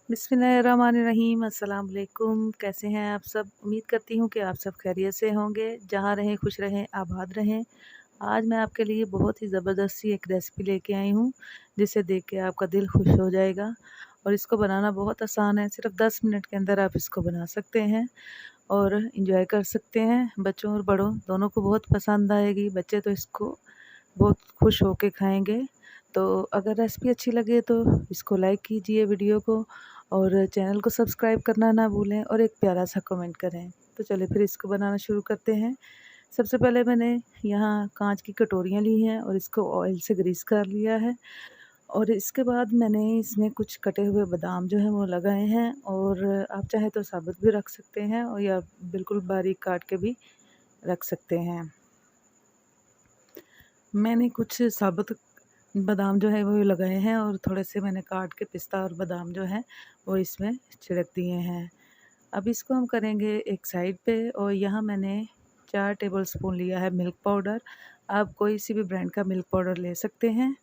बिस्मिल्लाहिर्रहमानिर्रहीम। अस्सलाम वालेकुम। कैसे हैं आप सब? उम्मीद करती हूँ कि आप सब खैरियत से होंगे। जहाँ रहें खुश रहें, आबाद रहें। आज मैं आपके लिए बहुत ही ज़बरदस्त सी एक रेसिपी लेके आई हूँ, जिसे देख के आपका दिल खुश हो जाएगा। और इसको बनाना बहुत आसान है, सिर्फ 10 मिनट के अंदर आप इसको बना सकते हैं और इंजॉय कर सकते हैं। बच्चों और बड़ों दोनों को बहुत पसंद आएगी। बच्चे तो इसको बहुत खुश होके खाएंगे। तो अगर रेसिपी अच्छी लगे तो इसको लाइक कीजिए वीडियो को, और चैनल को सब्सक्राइब करना ना भूलें, और एक प्यारा सा कमेंट करें। तो चलिए फिर इसको बनाना शुरू करते हैं। सबसे पहले मैंने यहाँ कांच की कटोरियाँ ली हैं और इसको ऑयल से ग्रीस कर लिया है। और इसके बाद मैंने इसमें कुछ कटे हुए बादाम जो हैं वो लगाए हैं, और आप चाहे तो साबुत भी रख सकते हैं और या बिल्कुल बारीक काट के भी रख सकते हैं। मैंने कुछ साबुत बादाम जो है वो लगाए हैं, और थोड़े से मैंने काट के पिस्ता और बादाम जो है वो इसमें छिड़क दिए हैं। अब इसको हम करेंगे एक साइड पे। और यहाँ मैंने 4 टेबलस्पून लिया है मिल्क पाउडर। आप कोई सी भी ब्रांड का मिल्क पाउडर ले सकते हैं।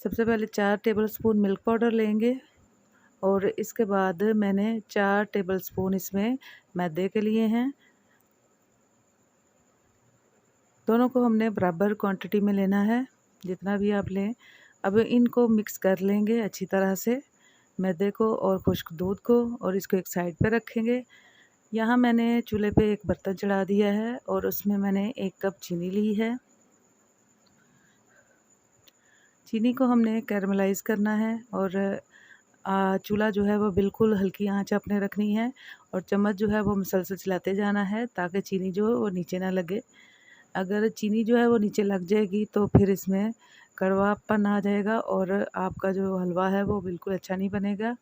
सबसे पहले 4 टेबलस्पून मिल्क पाउडर लेंगे, और इसके बाद मैंने 4 टेबलस्पून इसमें मैदे के लिए हैं। दोनों को हमने बराबर क्वांटिटी में लेना है, जितना भी आप लें। अब इनको मिक्स कर लेंगे अच्छी तरह से, मैदे को और खुश्क दूध को, और इसको एक साइड पे रखेंगे। यहाँ मैंने चूल्हे पे एक बर्तन चढ़ा दिया है, और उसमें मैंने 1 कप चीनी ली है। चीनी को हमने कैरमलाइज़ करना है, और चूल्हा जो है वो बिल्कुल हल्की आंच आपने रखनी है, और चम्मच जो है वो मुसलसल चलाते जाना है ताकि चीनी जो है वो नीचे ना लगे। अगर चीनी जो है वो नीचे लग जाएगी तो फिर इसमें कड़वापन आ जाएगा, और आपका जो हलवा है वो बिल्कुल अच्छा नहीं बनेगा।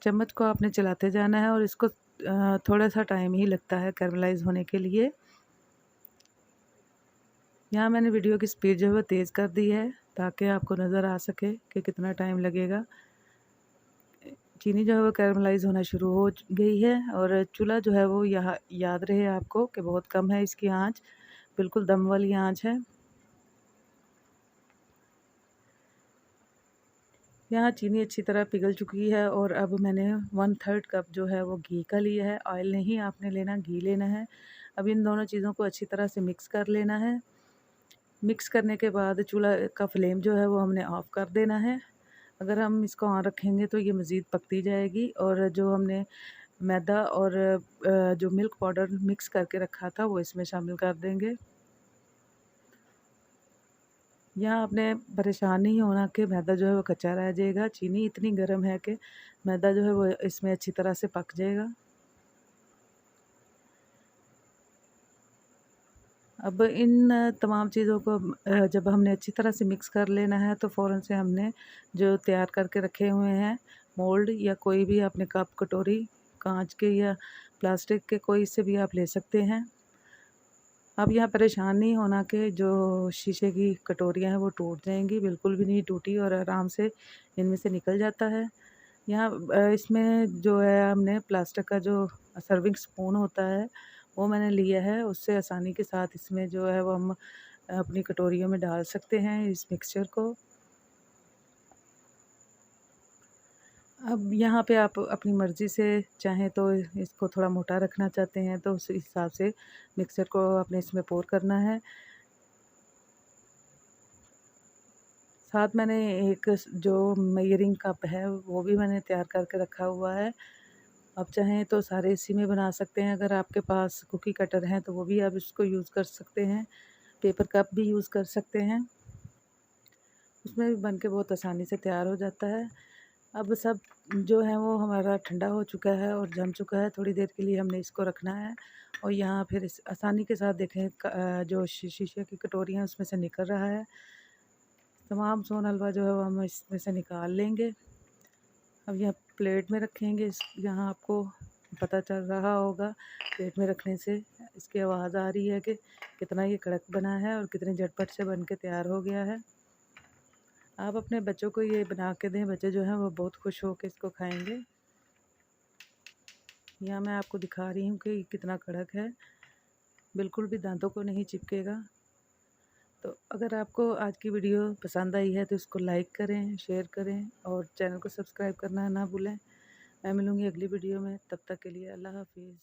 चम्मच को आपने चलाते जाना है, और इसको थोड़ा सा टाइम ही लगता है कैरमलाइज़ होने के लिए। यहाँ मैंने वीडियो की स्पीड जो है वो तेज़ कर दी है, ताकि आपको नज़र आ सके कि कितना टाइम लगेगा। चीनी जो है वो कैरमलाइज़ होना शुरू हो गई है, और चूल्हा जो है वो यहाँ याद रहे आपको कि बहुत कम है इसकी आँच, बिल्कुल दम वाली आँच है। यहाँ चीनी अच्छी तरह पिघल चुकी है, और अब मैंने 1/3 कप जो है वो घी का लिया है। ऑयल नहीं आपने लेना, घी लेना है। अब इन दोनों चीज़ों को अच्छी तरह से मिक्स कर लेना है। मिक्स करने के बाद चूल्हा का फ्लेम जो है वो हमने ऑफ़ कर देना है। अगर हम इसको ऑन रखेंगे तो ये मज़ीद पकती जाएगी, और जो हमने मैदा और जो मिल्क पाउडर मिक्स करके रखा था वो इसमें शामिल कर देंगे। यहाँ आपने परेशान नहीं होना कि मैदा जो है वो कच्चा रह जाएगा। चीनी इतनी गर्म है कि मैदा जो है वो इसमें अच्छी तरह से पक जाएगा। अब इन तमाम चीज़ों को जब हमने अच्छी तरह से मिक्स कर लेना है, तो फ़ौरन से हमने जो तैयार करके रखे हुए हैं मोल्ड, या कोई भी आपने कप कटोरी कांच के या प्लास्टिक के कोई से भी आप ले सकते हैं। अब यहाँ परेशान नहीं होना कि जो शीशे की कटोरियाँ हैं वो टूट जाएँगी, बिल्कुल भी नहीं टूटी, और आराम से इनमें से निकल जाता है। यहाँ इसमें जो है हमने प्लास्टिक का जो सर्विंग स्पून होता है वो मैंने लिया है, उससे आसानी के साथ इसमें जो है वो हम अपनी कटोरियों में डाल सकते हैं इस मिक्सचर को। अब यहाँ पे आप अपनी मर्ज़ी से चाहें तो इसको थोड़ा मोटा रखना चाहते हैं तो उस हिसाब से मिक्सचर को आपने इसमें पोर करना है। साथ मैंने एक जो मेजरिंग कप है वो भी मैंने तैयार करके रखा हुआ है। आप चाहें तो सारे इसी में बना सकते हैं। अगर आपके पास कुकी कटर है तो वो भी आप इसको यूज़ कर सकते हैं। पेपर कप भी यूज़ कर सकते हैं। उसमें भी बन के बहुत आसानी से तैयार हो जाता है। अब सब जो है वो हमारा ठंडा हो चुका है और जम चुका है। थोड़ी देर के लिए हमने इसको रखना है, और यहाँ फिर इस आसानी के साथ देखें जो शीशे की कटोरी है उसमें से निकल रहा है। तमाम सोन हलवा जो है वो हम इसमें से निकाल लेंगे। अब यह प्लेट में रखेंगे। यहाँ आपको पता चल रहा होगा प्लेट में रखने से इसकी आवाज़ आ रही है कि कितना ये कड़क बना है और कितने झटपट से बन के तैयार हो गया है। आप अपने बच्चों को ये बना के दें, बच्चे जो हैं वो बहुत खुश होकर इसको खाएंगे। यहाँ मैं आपको दिखा रही हूँ कि कितना कड़क है, बिल्कुल भी दांतों को नहीं चिपकेगा। तो अगर आपको आज की वीडियो पसंद आई है तो इसको लाइक करें, शेयर करें और चैनल को सब्सक्राइब करना ना भूलें। मैं मिलूँगी अगली वीडियो में, तब तक के लिए अल्लाह हाफ़िज़।